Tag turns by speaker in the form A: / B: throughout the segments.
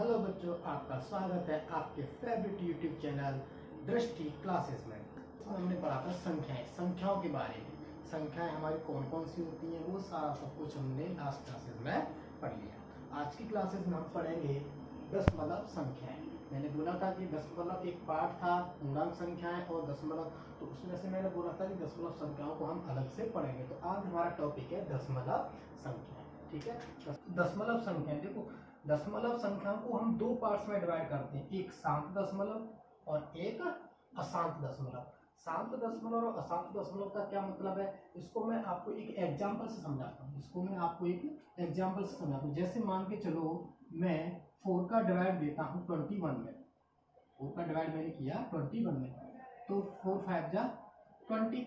A: Hello बच्चों, आपका स्वागत है आपके फेवरेट यूट्यूब चैनल दृष्टि क्लासेस में। तो हमने पढ़ा था संख्याओं के बारे में। संख्याएं हमारी कौन कौन सी होती हैं, वो सारा सब कुछ हमने लास्ट क्लासेस में पढ़ लिया। आज की क्लासेस में हम पढ़ेंगे दशमलव संख्याएं। मैंने बोला था कि दशमलव एक पार्ट था पूर्णांक संख्याएं और दशमलव, तो उसमें से मैंने बोला था कि दशमलव संख्याओं को हम अलग से पढ़ेंगे। तो आज हमारा टॉपिक है दशमलव संख्याएं। ठीक है, दशमलव संख्याएं। देखो, दशमलव संख्याओं को हम दो पार्ट्स में डिवाइड करते हैं, एक शांत दशमलव और एक अशांत दशमलव। शांत दशमलव और अशांत दशमलव का क्या मतलब है, इसको मैं आपको एक एग्जांपल से समझाता हूँ। जैसे मान के चलो, मैं 4 का डिवाइड देता हूँ 21 में। 4 का डिवाइड मैंने किया 21 में, तो 4 5 जा 20,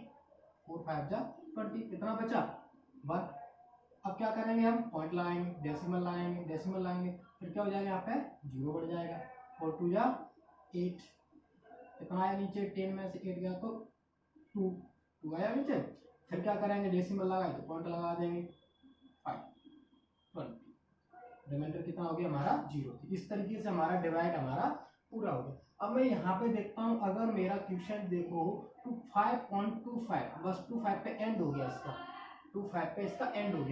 A: 4 5 जा 20, कितना बचा 1। अब क्या करेंगे, हम पॉइंट लगाएंगे, डेसिमल लाएंगे, फिर क्या हो जाएगा, यहाँ पे 0 बढ़ जाएगा। 4 2 जा 8, कितना आया नीचे, 10 में से 8 गया तो 2 आया नीचे। फिर क्या करेंगे, डेसिमल लगाए तो पॉइंट लगा देंगे, 5 20, रिमाइंडर कितना हो गया हमारा 0। इस तरीके से हमारा डिवाइड हमारा पूरा हो गया। अब मैं यहाँ पे देखता हूँ, अगर मेरा क्वेश्चन देखो तो 5.25, बस 25 पे एंड हो गया इसका, 25 पे इसका एंड हो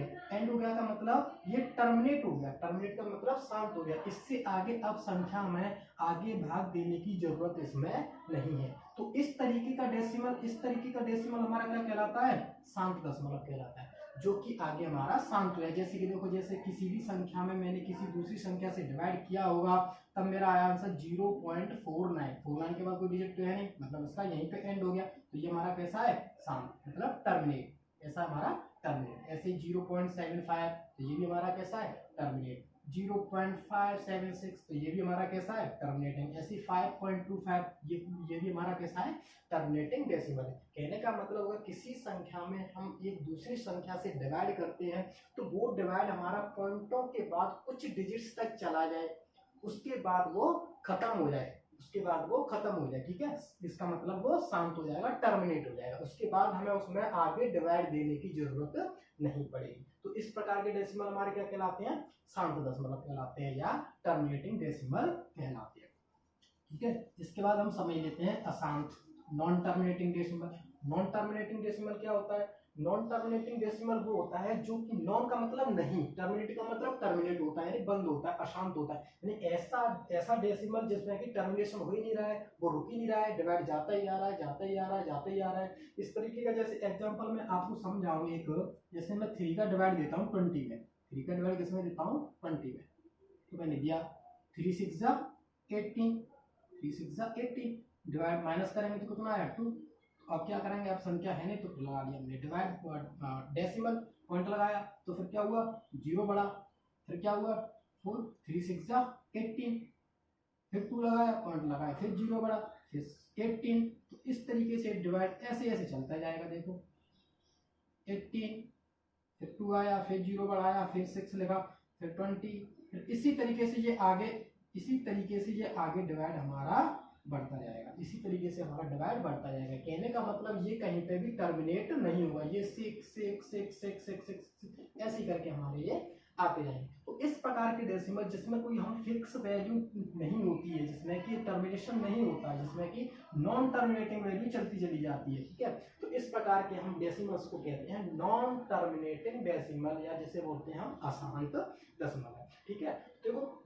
A: गया का मतलब ये टर्मिनेट हो गया। टर्मिनेट का मतलब शांत हो गया। इससे आगे अब संख्या में आगे भाग देने की जरूरत इसमें नहीं है। तो इस तरीके का डेसिमल हमारा क्या कहलाता है, शांत दशमलव कहलाता है, जो कि आगे हमारा शांत है। जैसे कि देखो, जैसे किसी भी संख्या में मैंने किसी दूसरी संख्या से डिवाइड किया होगा, तब मेरा आया आंसर 0.49 के बाद कोई डिजिट तो है नहीं, मतलब इसका यहीं पे एंड हो गया। तो ये हमारा कैसा है, शांत, मतलब टर्मिनेट, ऐसा हमारा टर्मिनेट। ऐसे 0.75, तो ये भी हमारा कैसा है, टर्मिनेट। 0.576, तो ये भी हमारा कैसा है, टर्मिनेटिंग। ऐसे 5.25, ये भी हमारा कैसा है, टर्मिनेटिंग डेसिमल है। कहने का मतलब अगर किसी संख्या में हम एक दूसरी संख्या से डिवाइड करते हैं, तो वो डिवाइड हमारा पॉइंटों के बाद कुछ डिजिट्स तक चला जाए, उसके बाद वो खत्म हो जाए, ठीक है। इसका मतलब वो शांत हो जाएगा, टर्मिनेट हो जाएगा। उसके बाद हमें उसमें आगे डिवाइड देने की जरूरत नहीं पड़ेगी। तो इस प्रकार के डेसिमल हमारे क्या कहलाते हैं, शांत दशमलव कहलाते हैं या टर्मिनेटिंग डेसिमल कहलाते हैं। ठीक है, इसके बाद हम समझ लेते हैं अशांत, non terminating decimal. Non terminating decimal क्या होता है, नॉन टर्मिनेटिंग डेसिमल वो होता है जो कि नॉन का मतलब नहीं, टर्मिनेट का मतलब टर्मिनेट होता है यानी बंद होता है, अशांत होता है, यानी ऐसा डेसिमल जिसमें कि टर्मिनेशन हो ही नहीं रहा है, वो रुक ही नहीं रहा है, डिवाइड जाता ही आ रहा है। इस तरीके का जैसे एग्जांपल मैं आपको समझाऊं एक, जैसे मैं 3 का डिवाइड देता हूँ 20 में। 3 का डिवाइड किसमें देता हूँ, 20 में। तो मैंने दिया 3 6 जा 18, 3 6 जा 18, डिवाइड माइनस करेंगे तो कितना आया 2। अब क्या करेंगे, अब संख्या है नहीं तो लगा दिया हमने डिवाइड, डेसिमल पॉइंट लगाया, तो फिर क्या हुआ, 0 बढ़ा। फिर क्या हुआ, 4 3 6 जा 18, फिर 2 लगाया, पॉइंट लगाया, फिर 0 बढ़ा, फिर 18। तो इस तरीके से डिवाइड ऐसे चलता जाएगा। देखो 18, फिर 2 आया, फिर 0 बढ़ाया, फिर 6 लिखा, फिर 20, फिर इसी तरीके से ये आगे डिवाइड हमारा बढ़ता जाएगा। कहने का मतलब ये कहीं पे भी टर्मिनेट नहीं हुआ, ये 6 ऐसे करके हमारे ये आते जाएंगे। तो इस प्रकार के डेसिमल जिसमें कोई हम फिक्स वैल्यू नहीं होती है, जिसमें कि टर्मिनेशन नहीं होता, जिसमें कि नॉन टर्मिनेटिंग वैल्यू चलती चली जाती है, ठीक है। तो इस प्रकार के हम डेसिमल्स को कहते हैं नॉन टर्मिनेटिंग डेसिमल, या जिसे बोलते हैं हम अशांत दशमलव। ठीक है, देखो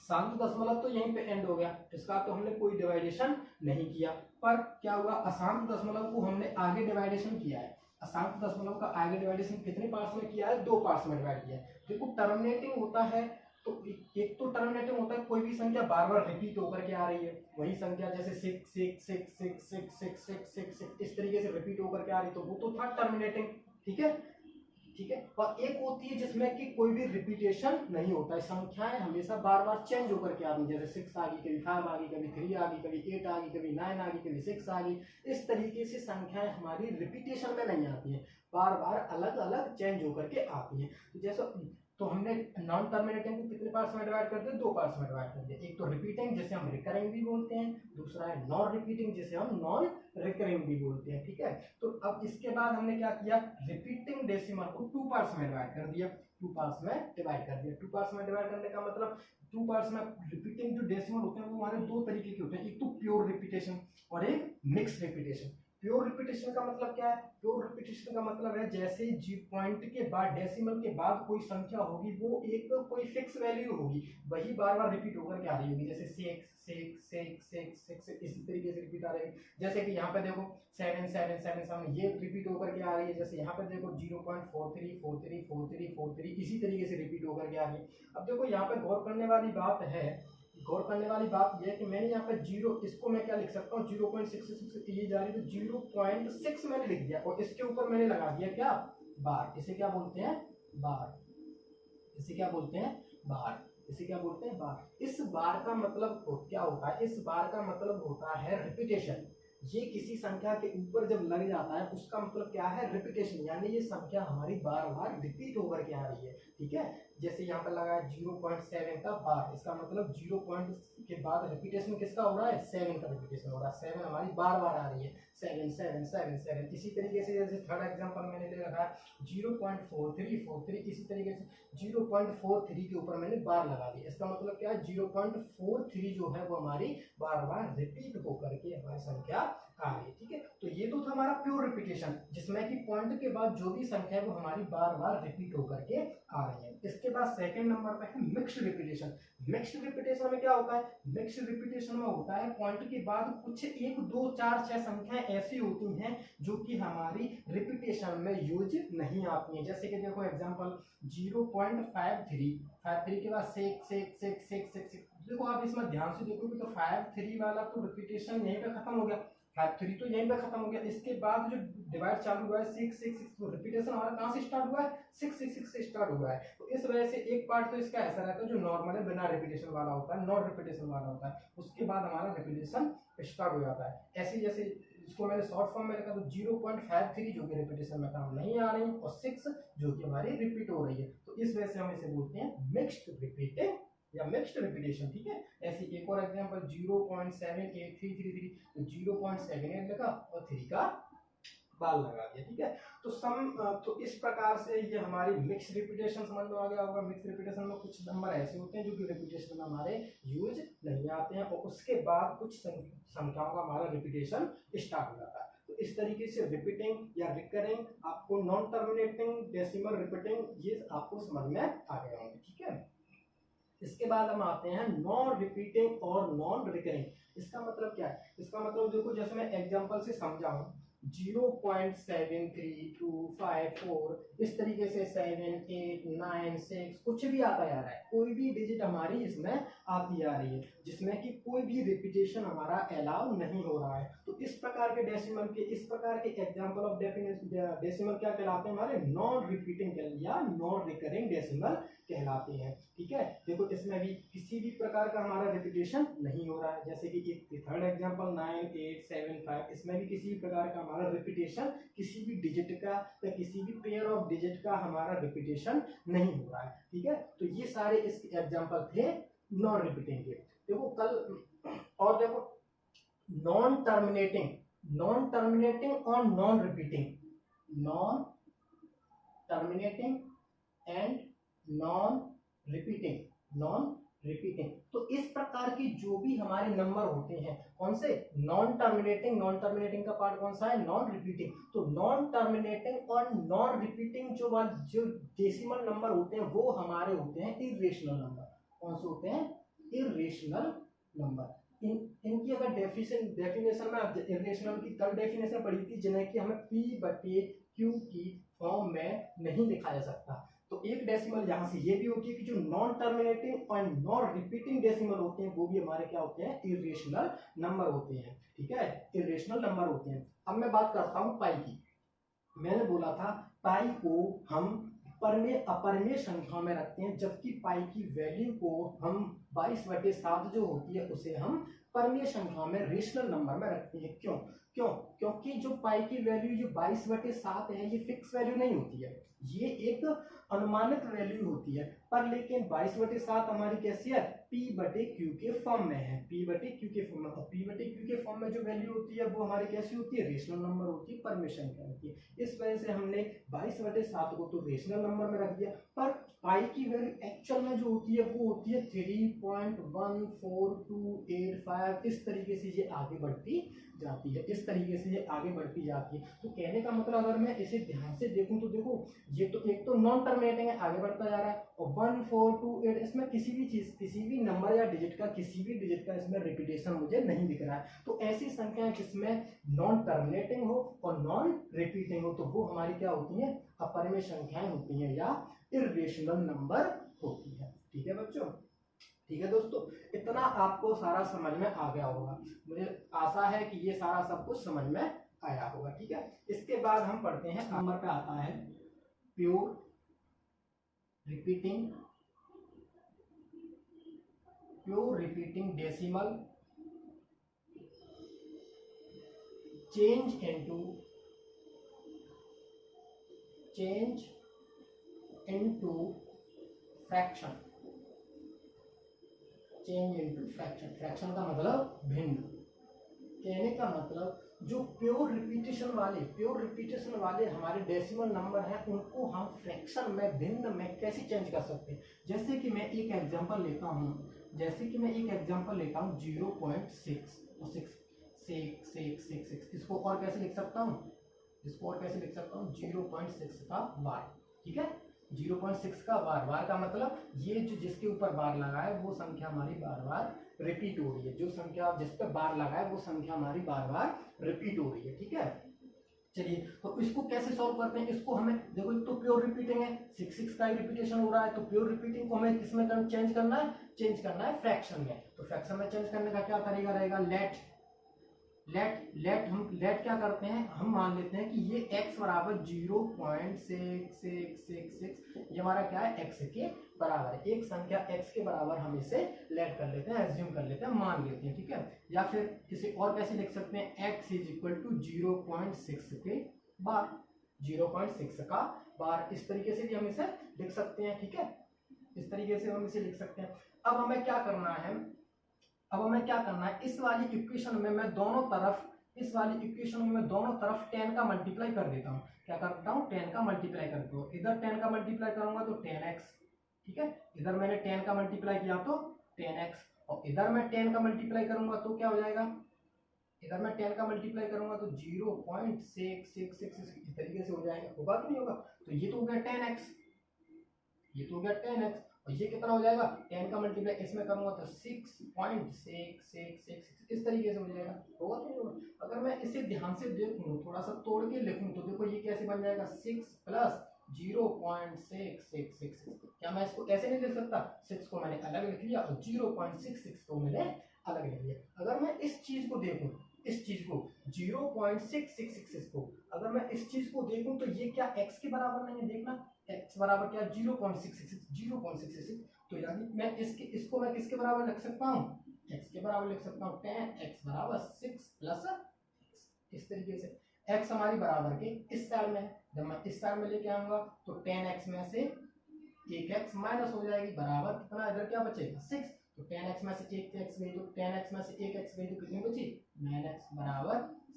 A: शांत दशमलव तो यहीं पे एंड हो गया, इसका तो हमने कोई डिवाइडेशन नहीं किया। पर क्या हुआ, अशांत दशमलव को हमने आगे डिवाइडेशन किया है। अशांत दशमलव का आगे डिवाइडेशन कितने पार्ट्स में किया है, 2 पार्ट्स में डिवाइड किया है। देखो टर्मिनेटिंग होता है, तो एक तो टर्मिनेटिंग होता है कोई भी संख्या बार बार रिपीट होकर के आ रही है, वही संख्या जैसे 6 6 6 6 6 6 6 6 6 इस तरीके से रिपीट होकर के आ रही, तो वो तो था टर्मिनेटिंग। ठीक है, और एक होती है जिसमें कि कोई भी रिपीटेशन नहीं होता है, संख्याएं हमेशा बार बार चेंज होकर के आती, जैसे 6 आ गई, कभी 5 आ गई, कभी 3 आ गई, कभी 8 आ गई, कभी 9 आ गई, कभी 6 आ गई। इस तरीके से संख्याएं हमारी रिपीटेशन में नहीं आती हैं, बार बार अलग अलग चेंज होकर के आती हैं। तो जैसे तो हमने नॉन टर्मिनेटिंग को कितने पार्ट्स में डिवाइड कर दिया, 2 पार्ट्स में डिवाइड कर दिया। एक तो रिपीटिंग जिसे हम रिकरिंग भी बोलते हैं, दूसरा है नॉन रिपीटिंग जिसे हम नॉन रिकरिंग भी बोलते हैं। ठीक है, तो अब इसके बाद हमने क्या किया, रिपीटिंग डेसिमल को 2 पार्ट्स में डिवाइड कर दिया। टू पार्ट्स में डिवाइड कर दिया। टू पार्ट्स में डिवाइड करने का मतलब टू पार्ट्स में रिपीटिंग जो डेसिमल होते हैं वो हमारे दो तरीके के होते हैं, एक तो प्योर रिपीटेशन और एक मिक्स रिपीटेशन। प्योर रिपीटेशन का मतलब क्या है? प्योर रिपीटेशन का मतलब है जैसे जी पॉइंट के बाद डेसिमल के बाद कोई संख्या होगी वो एक कोई फिक्स वैल्यू होगी, वही बार बार रिपीट होकर के आ रही होगी, जैसे 6 6 6 6 6 इसी तरीके से रिपीट आ रही है। जैसे कि यहाँ पे देखो 7 7 7 7 ये रिपीट होकर के आ रही है, जैसे यहाँ पे देखो 0.43 43 43 43 इसी तरीके से रिपीट होकर के आ रही है। अब देखो यहाँ पे गौर करने वाली बात है, गौर करने वाली बात यह है कि मैंने यहाँ पे जीरो, इसको मैं क्या लिख सकता हूँ 0.66 ये जा रही है तो 0.6 मैंने लिख दिया और इसके ऊपर मैंने लगा दिया क्या? बार। इसे क्या बोलते हैं? बार। इसे क्या बोलते हैं? बार। इसे क्या बोलते हैं? बार। इस बार का मतलब क्या होता है? इस बार का मतलब होता है रिपीटेशन। ये किसी संख्या के ऊपर जब लग जाता है उसका मतलब क्या है? रिपीटेशन, यानी ये संख्या हमारी बार बार रिपीट होकर के आ रही है। ठीक है, जैसे यहाँ पर लगा है 0.7 का बार, इसका मतलब 0 पॉइंट के बाद रिपीटेशन किसका हो रहा है? 7 का रिपीटेशन हो रहा है। 7 हमारी बार बार आ रही है, 7 7 7 7। इसी तरीके से जैसे थर्ड एग्जांपल मैंने ले रखा है 0.4343, इसी तरीके से 0.43 के ऊपर मैंने बार लगा दी। इसका मतलब क्या है? 0.43 जो है वो हमारी बार बार रिपीट होकर के हमारी संख्या आ रही है। ठीक है, तो ये तो था हमारा प्योर रिपीटेशन, जिसमें कि पॉइंट के बाद जो भी संख्या है वो हमारी बार बार रिपीट होकर के आ रही है। इसके बाद सेकंड नंबर पे है मिक्स्ड रिपीटेशन। मिक्स्ड रिपीटेशन में क्या होता है? मिक्स्ड रिपीटेशन में होता है पॉइंट के बाद कुछ 1 2 4 6 संख्याएं ऐसी होती हैं जो कि हमारी रिपीटेशन में यूज नहीं आती हैं। जैसे कि देखो एग्जांपल 0.53 के बाद 6 6 6 6 6। देखो आप इसमें ध्यान से देखोगे तो 53 वाला तो रिपीटेशन यहीं पे खत्म हो गया, 53 तो यहीं पे खत्म हो गया। इसके बाद जो डिवाइड चालू हुआ है 6 6 6, तो रिपीटेशन हमारा कहाँ से स्टार्ट हुआ है? 6 6 6 से स्टार्ट हुआ है। तो इस वजह से एक पार्ट तो इसका ऐसा रहता है जो नॉर्मल है, बिना रिपीटेशन वाला होता है, नॉन रिपीटेशन वाला होता है, उसके बाद हमारा रिपीटेशन स्टार्ट हो जाता है। ऐसे जैसे इसको मैंने शॉर्ट फॉर्म में लिखा तो 0.53 जो कि रिपीटेशन में काम नहीं आ रही और 6 जो कि हमारी रिपीट हो रही है, तो इस वजह से हम इसे बोलते हैं मिक्स्ड रिपीटिंग या मिक्स्ड रिपीटेशन। ठीक है, ऐसे एक और एग्जांपल 0.78333, तो 0.78 लगा और 3 का बाल लगा दिया। ठीक है, तो इस प्रकार से ये हमारी मिक्स रिपीटेशन समझ में आ गया होगा। मिक्स रिपीटेशन में कुछ नंबर ऐसे होते हैं जो कि रिपीटेशन में हमारे यूज नहीं आते हैं और उसके बाद कुछ संख्याओं का हमारा रिपीटेशन स्टार्ट हो जाता है। तो इस तरीके से रिपीटिंग या रिकरिंग, आपको नॉन टर्मिनेटिंग, डेसिमल, रिपीटिंग, ये आपको समझ में आ गए होंगे। ठीक है, इसके बाद हम आते हैं नॉन रिपीटिंग और नॉन रिकरिंग। इसका मतलब क्या है? इसका मतलब देखो जैसे मैं एग्जांपल से समझाऊं 0.73254, इस तरीके से 7 8 9 6 कुछ भी आता जा रहा है, कोई भी डिजिट हमारी इसमें आती आ रही है जिसमें कि कोई भी रिपीटेशन हमारा अलाउ नहीं हो रहा है। तो इस प्रकार के डेसिमल के, इस प्रकार के एग्जांपल ऑफ डेसिमल क्या कहलाते हैं? हमारे नॉन रिपीटिंग या नॉन रिकरिंग डेसिमल कहलाते हैं। ठीक है, देखो इसमें भी किसी भी प्रकार का हमारा रिपीटेशन नहीं हो रहा है, जैसे कि एक थर्ड एग्जांपल 9875, इसमें भी किसी भी प्रकार का हमारा रिपीटेशन, किसी भी डिजिट का या किसी भी पेयर ऑफ डिजिट का हमारा रिपीटेशन नहीं हो रहा है। ठीक है, तो ये सारे इस एग्जांपल थे नॉन रिपीटिंग के। देखो कल और देखो नॉन टर्मिनेटिंग, नॉन टर्मिनेटिंग और non repeating, non terminating and non repeating, non repeating. तो इस प्रकार की जो भी हमारे नंबर होते हैं, कौन से? नॉन टर्मिनेटिंग, नॉन टर्मिनेटिंग का पार्ट कौन सा है? Non repeating. तो नॉन टर्मिनेटिंग और नॉन रिपीटिंग जो डेसिमल नंबर होते हैं वो हमारे होते हैं इरेशनल नंबर। कौन से होते हैं? Irrational number. इनकी अगर डेफिनेशन में इरेशनल की कल डेफिनेशन पढ़ी थी, जिन्हें कि हमें P/Q की फॉर्म में नहीं लिखा जा सकता। तो एक डेसिमल यहाँ से ये भी होती है कि जो नॉन टर्मिनेटिंग और नॉन रिपीटिंग डेसिमल होते हैं वो भी हमारे क्या होते हैं? इरेशनल नंबर होते हैं। ठीक है, इरेशनल नंबर होते हैं। अब मैं बात करता हूँ पाई की। मैंने बोला था पाई को हम परमेय अपरमेय संख्याओं में रखते हैं, जबकि पाई की वैल्यू को हम 22/7 जो होती है उसे हम परमेय संख्याओं में, रेशनल नंबर में रखते हैं। क्योंकि जो पाई की वैल्यू जो 22/7 है ये फिक्स वैल्यू नहीं होती है, ये एक अनुमानित वैल्यू होती है। पर लेकिन 22/7 हमारी कैसी है, P/Q के फॉर्म में है, P/Q के फॉर्म में। और P/Q के फॉर्म में जो वैल्यू होती है वो हमारी कैसी होती है, रेशनल नंबर होती है, परमेशन क्या होती है। इस वजह से हमने 22/7 को तो रेशनल नंबर में रख दिया, पर पाई की वैल्यू एक्चुअल में जो होती है वो होती है 3.14285। इस तरीके से ये आगे बढ़ती जाती है, इस तरीके से ये आगे बढ़ती जाती है। तो कहने का मतलब अगर मैं इसे ध्यान से देखूं तो देखो ये तो एक तो नॉन टर्मिनेटिंग है, आगे बढ़ता जा रहा है, और 1428 इसमें किसी भी चीज, किसी भी नंबर या डिजिट का, किसी भी डिजिट का इसमें रिपीटेशन मुझे नहीं दिख रहा है। तो ऐसी संख्याएं जिसमें नॉन टर्मिनेटिंग हो और नॉन रिपीटिंग हो तो वो हमारी क्या होती है, अपरिमेय संख्याएं होती हैं या इर्रेशनल नंबर होती है। ठीक है बच्चों, ठीक है दोस्तों, इतना आपको सारा समझ में आ गया होगा, मुझे आशा है कि ये सारा सब कुछ समझ में आया होगा। ठीक है, इसके बाद हम पढ़ते हैं, नंबर पे आता है pure repeating decimal change into fraction. Change into fraction, fraction का मतलब भिन्न। कहने का मतलब जो प्योर रिपीटेशन वाले हमारे डेसिमल नंबर हैं उनको हम फ्रैक्शन में, भिन्न में कैसे चेंज कर सकते हैं। जैसे कि मैं एक एग्जांपल लेता हूं, 0.6 और 6 इसको और कैसे लिख सकता हूं, 0.6 का बार। ठीक है, 0.6 का बार का मतलब ये जो जिसके ऊपर बार लगा है वो संख्या हमारी बार बार रिपीट हो रही है, जो संख्या जिस पे बार लगा है वो संख्या हमारी बार बार रिपीट हो रही है। ठीक है, चलिए तो इसको कैसे सॉल्व करते हैं। इसको हमें देखो, एक तो प्योर रिपीटिंग है, 6 का ही रिपीटेशन हो रहा है, तो प्योर रिपीटिंग को हमें किसमें चेंज करना है फ्रैक्शन में। तो फ्रैक्शन में चेंज करने का क्या तरीका रहेगा, लेट क्या करते हैं, हम मान लेते हैं कि ये x बराबर 0.6666, ये हमारा क्या है, x के बराबर है। एक संख्या x के बराबर हम इसे लेट कर लेते हैं, एज्यूम कर लेते हैं, मान लेते हैं। ठीक है, या फिर इसे और कैसे लिख सकते हैं, x = 0.6 के बार, 0.6 का बार, इस तरीके से भी हम इसे लिख सकते हैं। ठीक है, इस तरीके से हम इसे लिख सकते हैं। अब हमें क्या करना है, इस वाली इक्वेशन में मैं दोनों तरफ 10 का मल्टीप्लाई कर देता हूँ। क्या करता हूँ, 10 का मल्टीप्लाई कर देता हूँ। इधर 10 का मल्टीप्लाई करूंगा तो 10x, ठीक है, इधर मैंने 10 का मल्टीप्लाई किया तो 10x, और इधर मैं 10 का मल्टीप्लाई करूंगा तो क्या हो जाएगा, इधर मैं 10 का मल्टीप्लाई करूंगा तो 0.666 इस तरीके से हो जाएगा, होगा कि नहीं होगा। तो ये तो हो गया 10x, और ये कितना हो जाएगा, 10 का मल्टीप्लाई इसमें करूंगा तो 6.6666 इस तरीके से हो जाएगा, होगा कि नहीं होगा। अगर मैं इसे ध्यान से देखूं, थोड़ा सा तोड़ के लिखूं तो देखो ये कैसे बन जाएगा, 6 + 0.666। क्या मैं इसको ऐसे नहीं लिख सकता, 6 को मैंने अलग लिख लिया और 0.66 को मैंने अलग लिख लिया। अगर मैं इस चीज को देखूं, 0.666 को अगर मैं इस चीज को देखूं तो ये क्या x के बराबर नहीं है, देखना x बराबर क्या, 0.666, तो यानी मैं इसको मैं किसके बराबर लिख सकता हूँ, x के बराबर लिख सकता हूँ। 10x = 6 + x, इस तरीके से x हमारी बराबर के इस साइड में है, जब मैं इस साइड में लेके आऊंगा तो 10x में से 1x माइनस हो जाएगी, बराबर कितना, इधर क्या बचेगा 6, तो 10x में से 1x गई तो 10x में से 1x गई तो कितनी बची, 9x =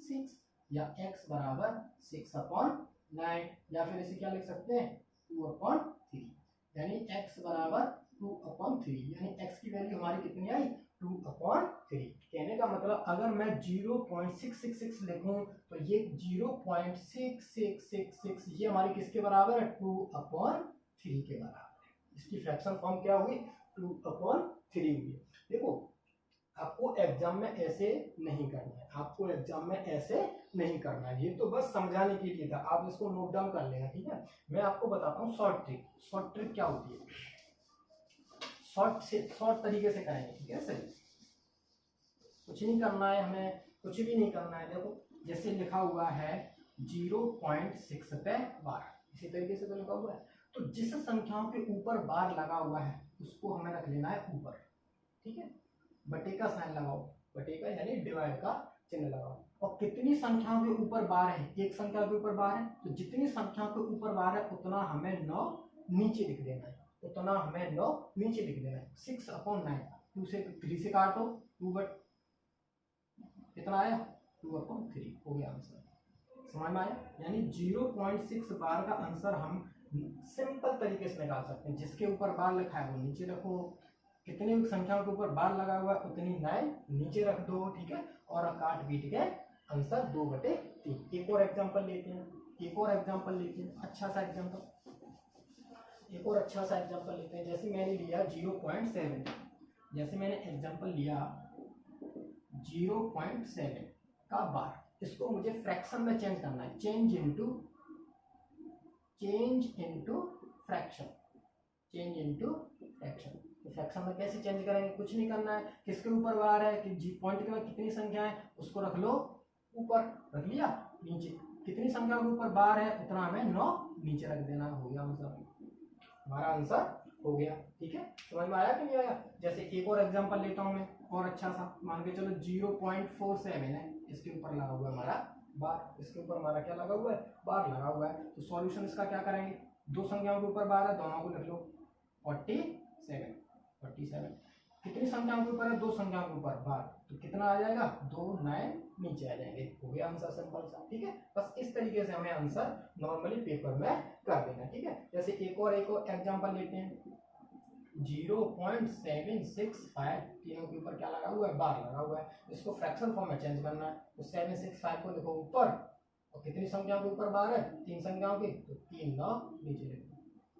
A: 6, या x = 6/9, या फिर इसे क्या लिख सकते हैं 2/3, यानी x = 2/3, यानी x की वैल्यू हमारी कितनी आई, 2/3। कहने का मतलब अगर मैं 0.666 लिखूं तो ये 0.6666 ये हमारी किसके बराबर है, 2/3 के बराबर है। इसकी फ्रैक्शन फॉर्म क्या हुई, 2/3 हुई। देखो आपको एग्जाम में ऐसे नहीं करना है, ये तो बस समझाने के लिए था, आप इसको नोट डाउन कर लेना। ठीक है, मैं आपको बताता हूँ शॉर्ट ट्रिक क्या होती है, शॉर्ट तरीके से करेंगे। ठीक है, सही, कुछ नहीं करना है, हमें कुछ भी नहीं करना है। देखो जैसे लिखा हुआ है 0.6 पे बार, इसी तरीके से तो लिखा हुआ है, तो जिस संख्याओं के ऊपर बार लगा हुआ है उसको हमें रख लेना है ऊपर। ठीक है, बटे का साइन लगाओ, बटे का यानी डिवाइड का चिन्ह लगाओ, और कितनी संख्याओं के ऊपर बार है, एक संख्या के ऊपर बार है तो जितनी संख्याओं के ऊपर बार है उतना हमें 9 नीचे लिख देना है, उतना हमें 9 नीचे लिख देना है। 6/9, 2 से 3 से काटो, 2 बट कितना आया 2/3 हो गया आंसर। समझ में आया? यानी 0.6 बार का आंसर हम सिंपल तरीके से निकाल सकते हैं। जिसके ऊपर बार लिखा है वो नीचे रखो, कितनी संख्याओं के ऊपर बार लगा हुआ है उतनी 9 नीचे रख दो, ठीक है, और काट पीट के आंसर 2/3। एक और एग्जांपल लेते हैं, अच्छा सा एग्जांपल, एक और अच्छा सा एग्जांपल लेते हैं। जैसे मैंने लिया 0.7, जैसे मैंने एग्जांपल लिया 0.7 का बार, इसको मुझे फ्रैक्शन में चेंज करना है। चेंज इनटू फ्रैक्शन, तो फ्रैक्शन में कैसे चेंज करेंगे? कुछ नहीं करना है, किसके ऊपर बार है कि जी पॉइंट के बाद कितनी संख्या है उसको रख लो ऊपर, रख लिया, नीचे कितनी संख्या के ऊपर बार है उतना हमें 9 नीचे रख देना। हो गया आंसर, हमारा आंसर हो गया। ठीक है, समझ में आया कि नहीं आया? जैसे एक और एग्जांपल लेता हूं मैं, और अच्छा सा, मान के चलो 0.47 है, इसके ऊपर लगा हुआ है हमारा बार, इसके ऊपर हमारा क्या लगा हुआ है? बार लगा हुआ है। तो सॉल्यूशन इसका क्या करेंगे? दो संख्याओं के ऊपर बार है, दोनों को लिख लो 47। कितनी संख्याओं के ऊपर है? दो संख्याओं के ऊपर बार, तो कितना आ जाएगा? 2 9 नीचे आ जाएंगे। हो गया आंसर, सिंपल सा। ठीक है, बस इस तरीके से हमें आंसर नॉर्मली पेपर में कर देना। ठीक है, जैसे एक और एग्जांपल लेते हैं 0.765, तीनों के ऊपर क्या लगा हुआ है? बार लगा हुआ है। इसको फ्रैक्शन फॉर्म में चेंज करना है, तो 765 को लिखो ऊपर, और कितनी संख्याओं के ऊपर बार है? 3 संख्याओं की, तो 3 9 नीचे लिखो।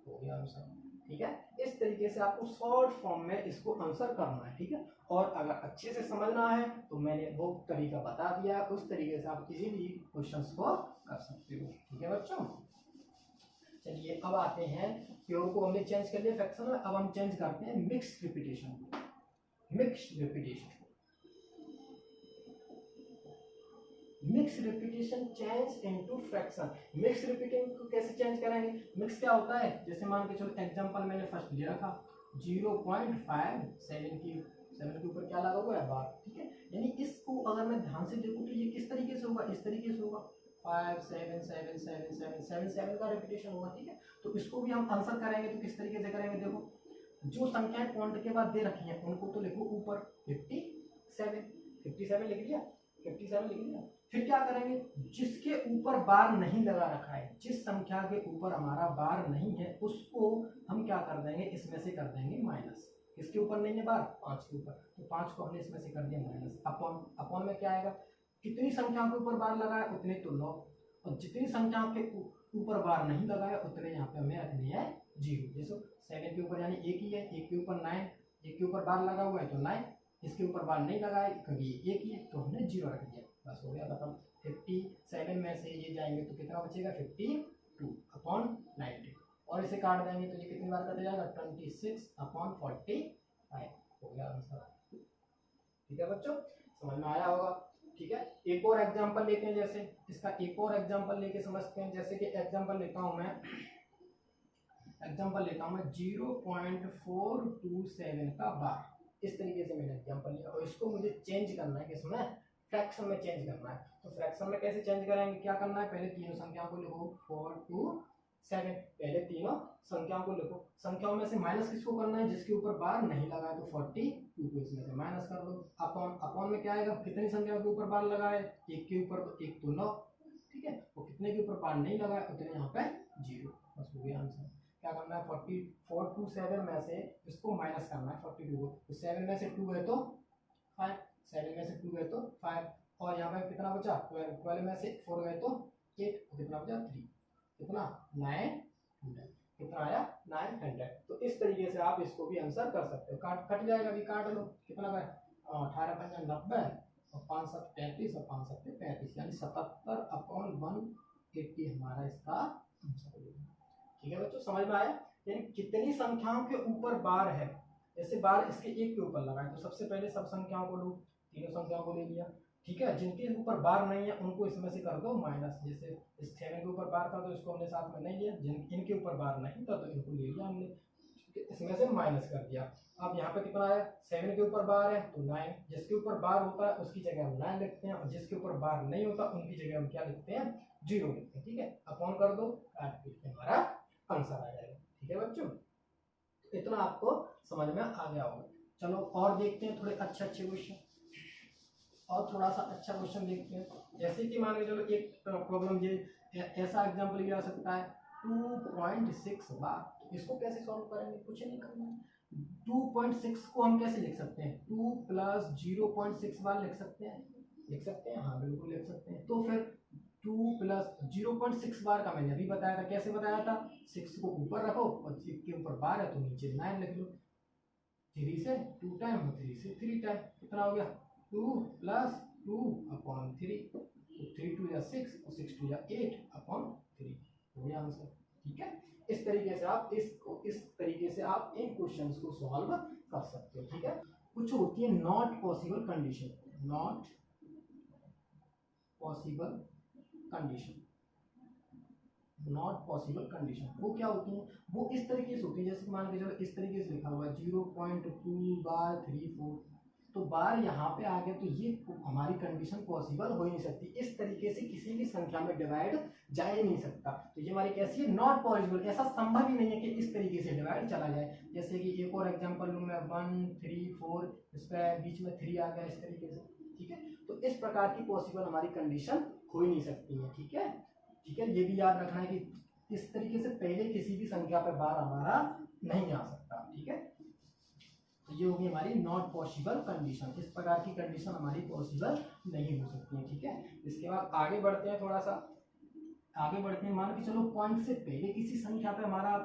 A: हो गया आंसर। ठीक है, इस तरीके से आपको शॉर्ट फॉर्म में इसको आंसर करना है। ठीक है, और अगर अच्छे से समझना है तो मैंने वो तरीका बता दिया, उस तरीके से आप इजीली क्वेश्चंस को कर सकते हो। ठीक है बच्चों, चलिए अब आते हैं, प्योर को हमने चेंज कर लिया फ्रैक्शन में, अब हम चेंज करते हैं मिक्स्ड रिपीटेशन को। Mixed repetition change into fraction. Mix repeating को कैसे चेंज करेंगे? मिक्स क्या होता है? जैसे मान के चलो एग्जांपल मैंने फर्स्ट ले रखा 0.57 के ऊपर क्या लगा हुआ है? बार। ठीक है, यानी इसको अगर मैं ध्यान से देखूं तो ये किस तरीके से होगा? इस तरीके से होगा, 5 7 7 7 7 7 7 का रिपीटेशन होगा। ठीक है, तो इसको भी हम आंसर करेंगे तो किस तरीके से करेंगे? देखो, जो संख्याएं पॉइंट के बाद दे रखी हैं उनको तो लिखो ऊपर 57 लिख लिया, 57 लिख लिया। फिर क्या करेंगे? जिसके ऊपर बार नहीं लगा रखा है, जिस संख्या के ऊपर हमारा बार नहीं है, उसको हम क्या कर देंगे? इसमें से कर देंगे माइनस। किसके ऊपर नहीं है बार? 5 के ऊपर, तो 5 को हमने इसमें से कर दिया माइनस। अपॉन में क्या आएगा? कितनी संख्याओं के ऊपर बार लगा है उतने तो 9, और जितनी संख्याओं के ऊपर बार नहीं लगा है उतने यहाँ पे हमें रखनी है 0। जैसे 7 के ऊपर यानी एक ही है, एक के ऊपर 9, एक के ऊपर बार लगा हुआ है तो 9, इसके ऊपर बार नहीं लगा है क्योंकि ये एक ही है तो हमने 0 रख दिया। बस हो गया खत्म। 57 में से ये जाएंगे तो कितना बचेगा? 52/90, और इसे काट देंगे तो ये कितनी बार कट जाएगा? 26/45। हो गया आंसर। ठीक है बच्चों, समझ में आया होगा। ठीक है, एक और एग्जांपल लेते हैं, जैसे इसका एक और एग्जांपल लेके समझते हैं। जैसे कि एग्जांपल लेता हूं मैं 0.427 का बार। इस तरीके से मैंने एग्जांपल लिया, और इसको मुझे चेंज करना है, किसमें? फ्रैक्शन में चेंज करना है। तो फ्रैक्शन में कैसे चेंज करेंगे? क्या करना है? पहले तीनों संख्याओं को लिखो 4 2 7, पहले तीनों संख्याओं को लिखो। संख्याओं में से माइनस किसको करना है? जिसके ऊपर बार नहीं लगा है, तो 42 को इसमें से माइनस कर दो। अपॉन में क्या आएगा? कितनी संख्याओं के ऊपर बार लगा है? एक के ऊपर, तो एक तो 9। ठीक है, वो कितने के ऊपर बार नहीं लगा है उतने यहाँ पे 0। बस हो गया आंसर। क्या करना है? 427 में से इसको माइनस करना है 42 को, तो 7 में से 2 है तो 5, 7 में से 2 है तो 5, और यहाँ पे कितना बचा? 12 में से 4 गए तो 8, कितना बचा? 3, कितना? 900, कितना आया? 900। तो इस तरीके से आप इसको भी आंसर कर सकते हो। कट जाएगा, अभी काट लो, कितना का? 18 5 90, और 5 7 35, और 5 7 35, यानी 77/180 हमारा इसका आंसर होगा। ठीक है बच्चों, समझ में आया? यानी कितनी संख्याओं के ऊपर बार है, जैसे बार इसके एक के ऊपर लगा है तो सबसे पहले सब संख्याओं को लो, तीनों संख्याओं को ले लिया। ठीक है, जिनके ऊपर बार नहीं है उनको इसमें से कर दो माइनस। जैसे इस 7 के ऊपर बार था तो इसको हमने साथ में नहीं लिया, इनके ऊपर बार नहीं था तो इनको ले लिया हमने, इसमें से माइनस कर दिया। अब यहाँ पे कितना आया? 7 के ऊपर बार है तो 9, जिसके ऊपर बार होता है उसकी जगह हम 9 लिखते हैं, और जिसके ऊपर बार नहीं होता उनकी जगह हम क्या लिखते हैं? 0 लिखते हैं। ठीक है, अपॉन कर दो, काट पीट के हमारा आंसर आ जाएगा। ठीक है बच्चों, तो इतना आपको समझ में आ गया होगा। चलो और देखते हैं थोड़े अच्छे अच्छे क्वेश्चन, और थोड़ा सा अच्छा क्वेश्चन देखते हैं। जैसे कि मान के चलो एक प्रॉब्लम ये ऐसा एग्जांपल लिया जा सकता है 2.6 बार। इसको कैसे सॉल्व करेंगे, कुछ नहीं करना। 2.6 को हम कैसे लिख सकते हैं, 2 + 0.6 बार लिख सकते हैं, लिख सकते हैं, हाँ बिल्कुल लिख सकते हैं। तो फिर 2 + 0.6 बार का मैंने अभी बताया था, कैसे बताया था, 6 को ऊपर रखो और के ऊपर बार है तो नीचे 9 लिख लो। 3 से 2 टाइम और 3 से 3 टाइम, कितना हो गया 2 + 2/3। तो 3 2 या 6 और 6 2 या 8/3 हो गया आंसर। ठीक है, इस तरीके से आप इस तरीके से आप इन क्वेश्चंस को सॉल्व कर सकते हो। ठीक है, कुछ होती है not possible condition, not possible condition, not possible condition वो क्या होती है, वो इस तरीके से होती है, जैसे मान के चलो इस तरीके से लिखा हुआ है 0.2 बार 34, तो बार यहाँ पे आ गया तो ये हमारी कंडीशन पॉसिबल हो ही नहीं सकती। इस तरीके से किसी भी संख्या में डिवाइड जा ही नहीं सकता, तो ये हमारी कैसी है, नॉट पॉसिबल। ऐसा संभव ही नहीं है कि इस तरीके से डिवाइड चला जाए। जैसे कि एक और एग्जांपल लूँ मैं 1 3 4, इस पर बीच में 3 आ गया इस तरीके से। ठीक है, तो इस प्रकार की पॉसिबल हमारी कंडीशन हो ही नहीं सकती है। ठीक है, ठीक है, ये भी याद रखना है कि इस तरीके से पहले किसी भी संख्या पर बार हमारा नहीं आ सकता। ठीक है, तो ये होगी हमारी नॉट पॉसिबल कंडीशन, इस प्रकार की कंडीशन हमारी पॉसिबल नहीं हो सकती है। ठीक है, इसके बाद आगे बढ़ते हैं, थोड़ा सा आगे बढ़ते हैं। मान के चलो पॉइंट से पहले किसी संख्या पे हमारा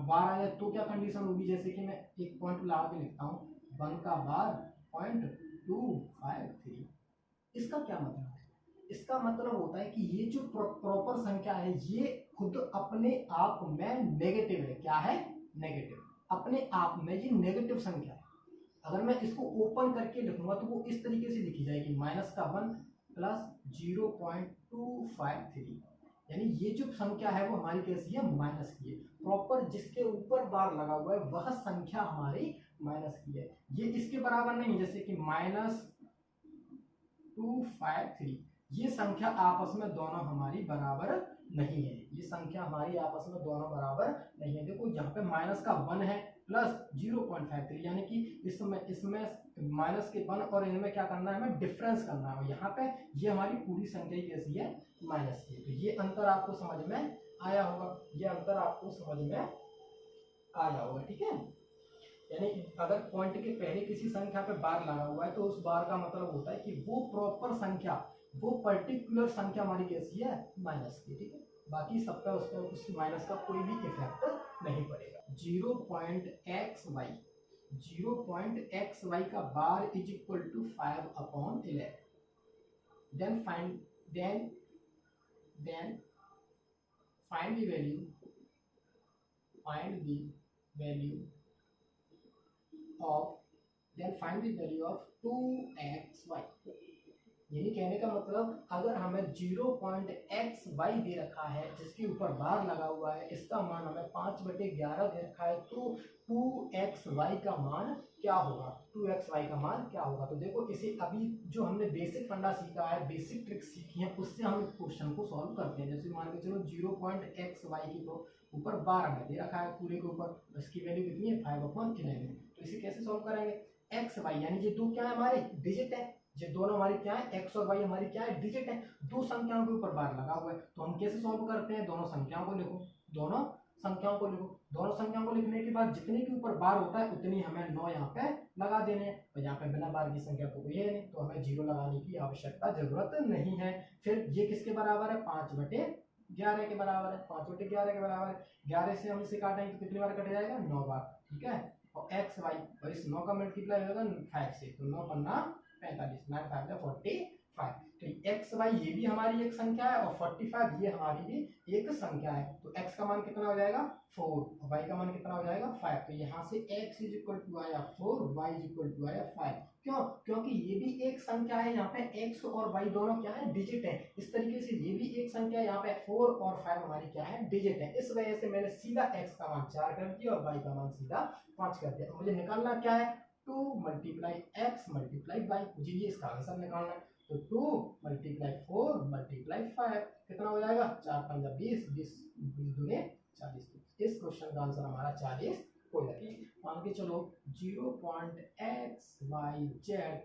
A: बार आया तो क्या कंडीशन होगी, जैसे कि मैं एक पॉइंट लगा के लिखता हूँ 1 का बार 0.253। इसका क्या मतलब है, इसका मतलब होता है कि ये जो प्रॉपर संख्या है ये खुद अपने आप में नेगेटिव है। क्या है, नेगेटिव, अपने आप में ये नेगेटिव संख्या है। अगर मैं इसको ओपन करके लिखूंगा तो वो इस तरीके से लिखी जाएगी -1 + 0.253, यानी ये जो संख्या है वो हमारी कैसी है, माइनस की है। प्रॉपर जिसके ऊपर बार लगा हुआ है वह संख्या हमारी माइनस की है, ये इसके बराबर नहीं। जैसे कि -253, ये संख्या आपस में दोनों हमारी बराबर नहीं है, ये संख्या हमारी आपस में दोनों बराबर नहीं है। देखो यहाँ पे -1 है प्लस 0.53, यानी कि इसमें माइनस के 1 और इनमें क्या करना है, हमें डिफरेंस करना है। यहाँ पे ये हमारी पूरी संख्या कैसी है, माइनस की। तो ये अंतर आपको समझ में आया होगा, ये अंतर आपको समझ में आया होगा। ठीक है, यानी अगर पॉइंट के पहले किसी संख्या पे बार लगा हुआ है तो उस बार का मतलब होता है कि वो प्रॉपर संख्या, वो पर्टिकुलर संख्या हमारी कैसी है, माइनस की। ठीक है, बाकी सब पे उस माइनस का कोई भी इफेक्ट नहीं पड़ेगा। 0.xy का bar = 5/11। Then find the value of find the value of 2xy। यानी कहने का मतलब अगर हमें 0.xy दे रखा है जिसके ऊपर बार लगा हुआ है, इसका मान हमें 5/11 दे रखा है, तो 2xy का मान क्या होगा, 2xy का मान क्या होगा। तो देखो इसे अभी जो हमने बेसिक फंडा सीखा है, बेसिक ट्रिक सीखी है, उससे हम इस क्वेश्चन को सॉल्व करते हैं। जैसे मान के चलो 0.xy के ऊपर बार हमें दे रखा है पूरे के ऊपर, इसकी वैल्यू कितनी है, 5/11। तो इसे कैसे सॉल्व करेंगे, एक्स वाई यानी ये दो क्या है, हमारे डिजिट है, ये दोनों हमारी क्या है, एक्स और वाई हमारी क्या है, डिजिट है। दो संख्याओं के ऊपर बार लगा हुआ है, तो हम कैसे सॉल्व करते हैं, दोनों संख्याओं को लिखो, दोनों संख्याओं को लिखो। दोनों संख्याओं को लिखने के बाद जितने के ऊपर बार होता है उतनी हमें 9 यहाँ पे लगा देने हैं, और यहाँ पे बिना बार की संख्या तो कोई है नहीं, तो हमें 0 लगाने की आवश्यकता जरूरत नहीं है। फिर ये किसके बराबर है, 5/11 के बराबर है, 5/11 के बराबर है। 11 से हम इसे काटेंगे तो कितनी बार कट जाएगा, 9 बार। ठीक है, और एक्स वाई और इस 9 का मल्टीप्लाई होगा 5 से, तो 9 पन्ना 45, 9 5 45। तो एक्स वाई ये भी हमारी एक संख्या है और 45 ये हमारी भी एक संख्या है। तो एक्स का मान कितना हो जाएगा 4 और वाई का मान कितना हो जाएगा 5। तो यहाँ से x = आया 4, y = आया 5। क्यों, क्योंकि ये भी एक संख्या है, यहाँ पे x और y दोनों क्या है, डिजिट है। इस तरीके से ये भी एक संख्या है, यहाँ पे 4 और 5 हमारी क्या है, डिजिट है। इस वजह से मैंने सीधा x का मान 4 कर दिया और y का मान सीधा 5 कर दिया। मुझे निकालना क्या है, 2 × x × y, मुझे ये इसका आंसर निकालना है। तो 2 × 4 × 5 कितना हो जाएगा, 4 × 5 = 20, 20 × 2 = 40। इस क्वेश्चन का आंसर हमारा 40 हो जाती है। मान के चलो 0.xyz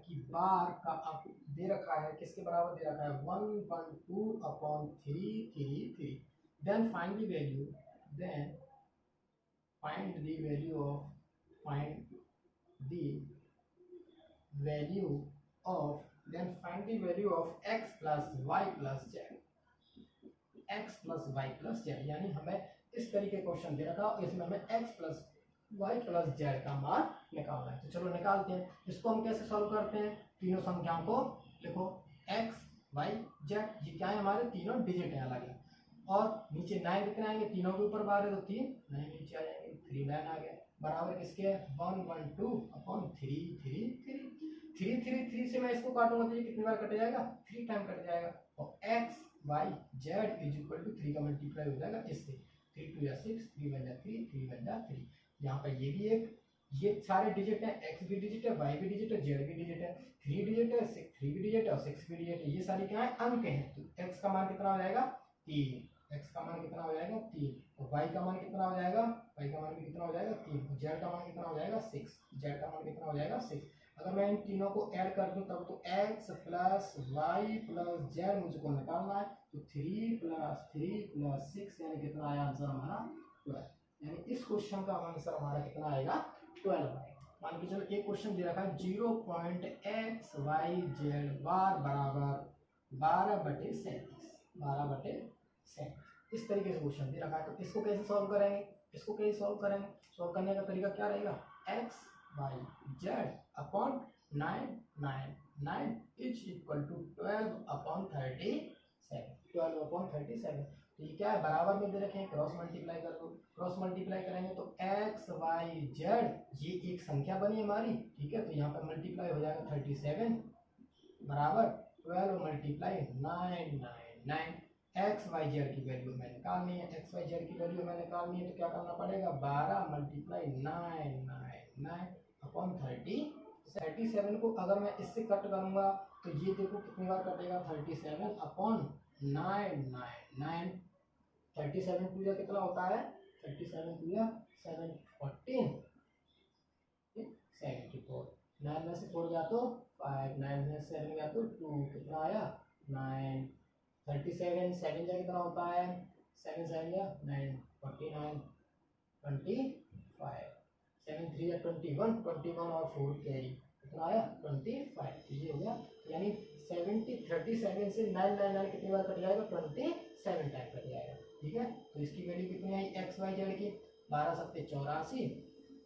A: की बार का अब दे रखा है, किसके बराबर दे रखा है 112/333। Then find the value, then find the value of find the value of then find the value of x plus y plus z, x plus y plus z, यानी हमें इस तरीके क्वेश्चन दे रखा है, इसमें हमें x plus y plus z का मान निकालना है। तो चलो निकालते हैं। इसको हम कैसे सॉल्व करते हैं, तीनों संख्याओं को देखो x y z, ये क्या है हमारे तीनों डिजिट है अलग है, और नीचे 9 कितने आएंगे, तीनों के ऊपर बार है तो 3 9 नीचे आ जाएंगे, 3 9 आ गया, बराबर किसके है 112/333। से मैं इसको काटूंगा तो ये कितनी बार कट जाएगा, 3 टाइम कट जाएगा, और x y z is equal to 3 का मल्टीप्लाई हो जाएगा इससे, 3 2 या 6, 3 1 जा 3, 3 1 जा 3। यहाँ पर ये भी एक, ये सारे डिजिट है, x भी डिजिट है, y भी डिजिट है, z भी डिजिट है, 3 डिजिट है, 3 भी डिजिट है और 6 भी डिजिट है, ये सारी क्या है अंक है। तो x का मान कितना हो जाएगा 3, x का मान कितना हो जाएगा 3, और y का मान कितना हो जाएगा, y का मान भी कितना हो जाएगा 3, और z का मान कितना हो जाएगा 6, z का मान कितना हो जाएगा 6। अगर मैं इन तीनों को ऐड कर दूं तब तो x plus y plus z मुझको निकालना है, तो 3 प्लस 3 प्लस 6 यानी कितना आया आंसर हमारा 12, यानी इस क्वेश्चन का आंसर हमारा कितना आएगा 12 आएगा। मान के चलो एक क्वेश्चन दे रखा है 0.xyz बार बराबर 12/37, इस तरीके से क्वेश्चन दे रखा है। तो इसको कैसे सॉल्व करेंगे, इसको कैसे सॉल्व करेंगे, सॉल्व करने का तरीका क्या रहेगा, x y z upon 9 9 9 is equal to 12/37। तो ये क्या है बराबर में दे रखे हैं, क्रॉस मल्टीप्लाई कर दो, क्रॉस मल्टीप्लाई करेंगे तो x y z ये एक संख्या बनी हमारी, ठीक है, तो यहाँ पर मल्टीप्लाई हो जाएगा 37 बराबर 12 मल्टीप्लाई 9 9 9। x y z की वैल्यू हमें निकालनी है, x y z की वैल्यू हमें निकालनी है, तो क्या करना पड़ेगा 12 मल्टीप्लाई 9 9 9 अपॉन 37 को अगर मैं इससे कट करूंगा तो ये देखो कितनी बार कटेगा 37 अपॉन 9 9 9, 37 टू या कितना होता है 37 टू या 7 14 74, 9 में से 4 गया तो 5, 9 में से 7 गया तो 2, कितना आया 9, 37 7 जा कितना होता है 7 7 या 9 49 25, 7 3 या 21 21 और 4 कैरी कितना आया 25, ये हो गया, यानी 37 से 9 कितनी बार कट जाएगा 27 टाइम कट जाएगा, ठीक है। तो इसकी वैल्यू कितनी आई एक्स वाई जेड की 12 7 84,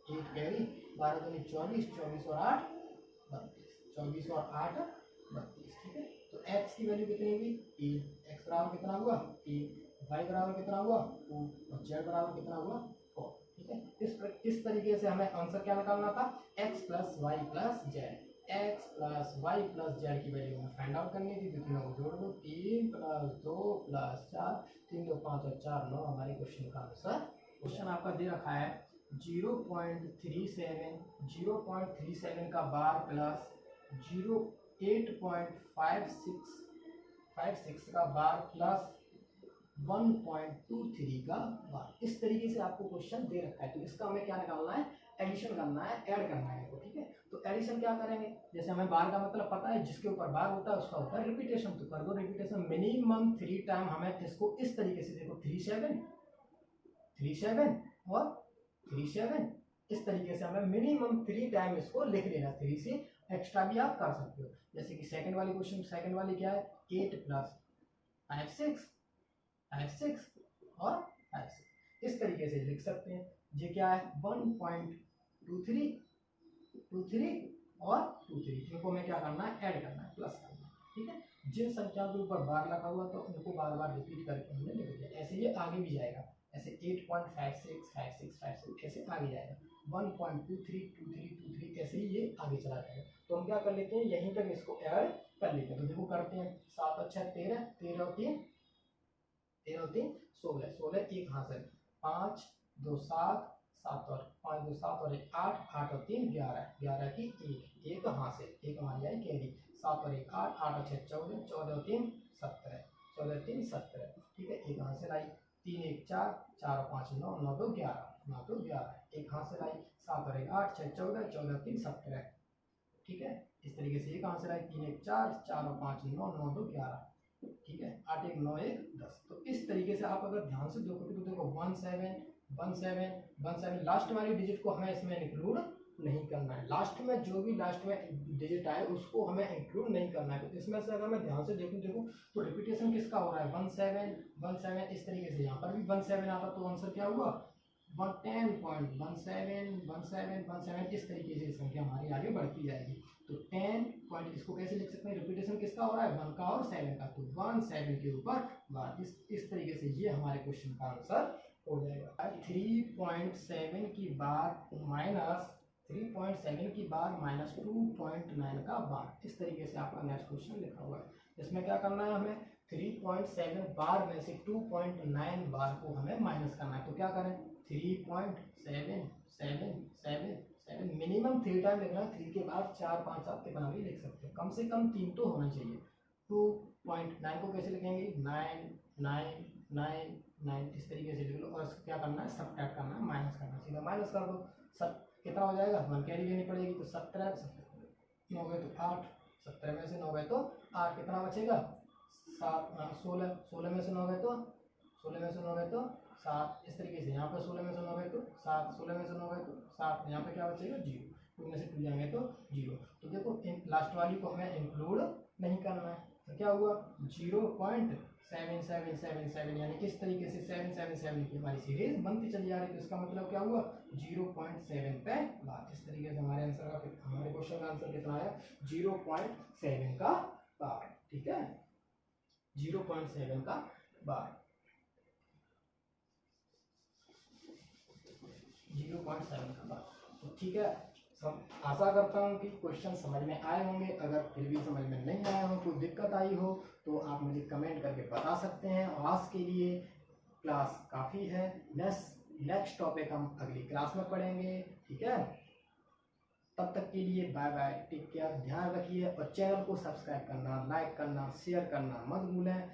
A: 8 कैरी 12 दूनी 24, 24 और 8 32, 24 और 8 32, ठीक है। तो x की वैल्यू कितनी हुई 3, x बराबर कितना हुआ 3, y बराबर कितना हुआ 2 और z बराबर कितना हुआ 4, ठीक है। इस तरीके से हमें आंसर क्या निकालना था x plus Y plus Z, x plus Y plus Z की वैल्यू हमें फाइंड आउट करनी थी, तो तीनों को जोड़ दो 3 प्लस 2 प्लस 4, 3 2 5 और 4 9 हमारे क्वेश्चन का आंसर। क्वेश्चन आपका दे रखा है 0.37 का बार प्लस 8.56 का बार प्लस 1.23 का बार, इस तरीके से आपको क्वेश्चन दे रखा है। तो इसका हमें क्या निकालना है, एडिशन करना है, ऐड करना है, ठीक है। तो एडिशन क्या करेंगे, जैसे हमें बार का मतलब पता है, जिसके ऊपर बार होता है उसका होता है रिपीटेशन, तो कर दो रिपीटेशन मिनिमम 3 टाइम। हमें इसको इस तरीके से देखो 3 7 3 7 और 3 7, इस तरीके से हमें मिनिमम 3 टाइम इसको लिख लेना, 3 से एक्स्ट्रा भी आप कर सकते हो। जैसे कि सेकंड वाली क्वेश्चन, सेकंड वाली क्या है 8 प्लस 5 6 और 5 6, इस तरीके से लिख सकते हैं। ये क्या है 1.23 और 23, इनको हमें क्या करना है ऐड करना है, प्लस करना है, ठीक है। जिन संख्याओं के ऊपर बार लगा हुआ तो उनको बार बार रिपीट करके हमने लिख दिया, ऐसे ये आगे भी जाएगा, ऐसे 8.56 ऐसे आगे जाएगा, 1.23 ऐसे ही ये आगे चला जाएगा। तो हम क्या कर लेते हैं यहीं तक इसको ऐड कर लेते हैं। तो देखो करते हैं 7 अच्छा 13 13 और 3 16 16 एक हासिल 5 2 7 7 और 5 2 7 और 1 8 8 और 3 11 11 की 1 हासिल, एक हमारी आई कैरी, 7 और 1 8 8 और 6 14 14 और 3 17 14 3 17, ठीक है, एक हासिल आई, 3 1 4 4 और 5 9 9 2 11। 9 तो 11, एक हाथ से लाई 7 और 1 8, 6 14, 14 3 17, ठीक है। इस तरीके से एक आंसर है, 3 1 4, 4 और 5 9, 9 2 11, ठीक है। 8 1 9 1 10। तो इस तरीके से आप अगर ध्यान से देखोगे तो देखो 1 7 1 7 1 7, लास्ट वाली डिजिट को हमें इसमें इंक्लूड नहीं करना है। लास्ट में जो भी लास्ट में डिजिट आए उसको हमें इंक्लूड नहीं करना है। तो इसमें से अगर मैं ध्यान से देखूं देखो तो रिपीटेशन किसका हो रहा है, 1 7 1 7, इस तरीके से यहाँ पर भी 1 7 आता तो आंसर क्या हुआ 10.17 इस तरीके से संख्या हमारी आगे बढ़ती जाएगी। तो 10 पॉइंट, इसको कैसे लिख सकते हैं, रिपीटेशन किसका हो रहा है 1 का और 7 का, तो 1 7 के ऊपर बार, इस तरीके से ये हमारे क्वेश्चन का आंसर हो जाएगा। 3.7 की बार माइनस 3.7 की बार माइनस 2.9 का बार, इस तरीके से आपका नेक्स्ट क्वेश्चन लिखा हुआ है। इसमें क्या करना है हमें 3.7 बार में से 2.9 बार को हमें माइनस करना है। तो क्या करें 3.777 मिनिमम 3 टाइम लिखना है, 3 के बाद 4 5 आप कितना भी लिख सकते हो, कम से कम 3 तो होना चाहिए। 2.9 को कैसे लिखेंगे 9 9 9 9, इस तरीके से लिख लो और क्या करना है सब्ट्रैक्ट करना है, माइनस करना है, सीधा माइनस कर दो। सब कितना हो जाएगा 1 कैरी लेनी पड़ेगी, तो 17 9 गए तो 8, 17 में से 9 गए तो 8, कितना बचेगा 7 16, 16 में से 9 गए तो 16 में से 9 गए तो 7, इस तरीके से यहाँ पर 16 में से 9 गए तो 7, 16 में से 9 गए तो 7, यहाँ पे क्या बचेगा 0, 2 में से 2 जाएंगे तो 0। तो देखो लास्ट वाली को हमें इंक्लूड नहीं करना है, तो क्या हुआ 0.7777, यानी इस तरीके से 777 की हमारी सीरीज बनती चली जा रही है। तो इसका मतलब क्या हुआ 0.7 पे बार, इस तरीके से हमारे आंसर का हमारे क्वेश्चन का आंसर कितना आया 0.7 का बार, ठीक है 0.7 का बार, 0.7 का बार। तो ठीक है, सब आशा करता हूँ कि क्वेश्चन समझ में आए होंगे। अगर फिर भी समझ में नहीं आया हो, कोई दिक्कत आई हो तो आप मुझे कमेंट करके बता सकते हैं। और आज के लिए क्लास काफ़ी है, नेक्स्ट टॉपिक हम अगली क्लास में पढ़ेंगे, ठीक है। तब तक के लिए बाय बाय, टेक केयर, ध्यान रखिए और चैनल को सब्सक्राइब करना, लाइक करना, शेयर करना मत भूलें।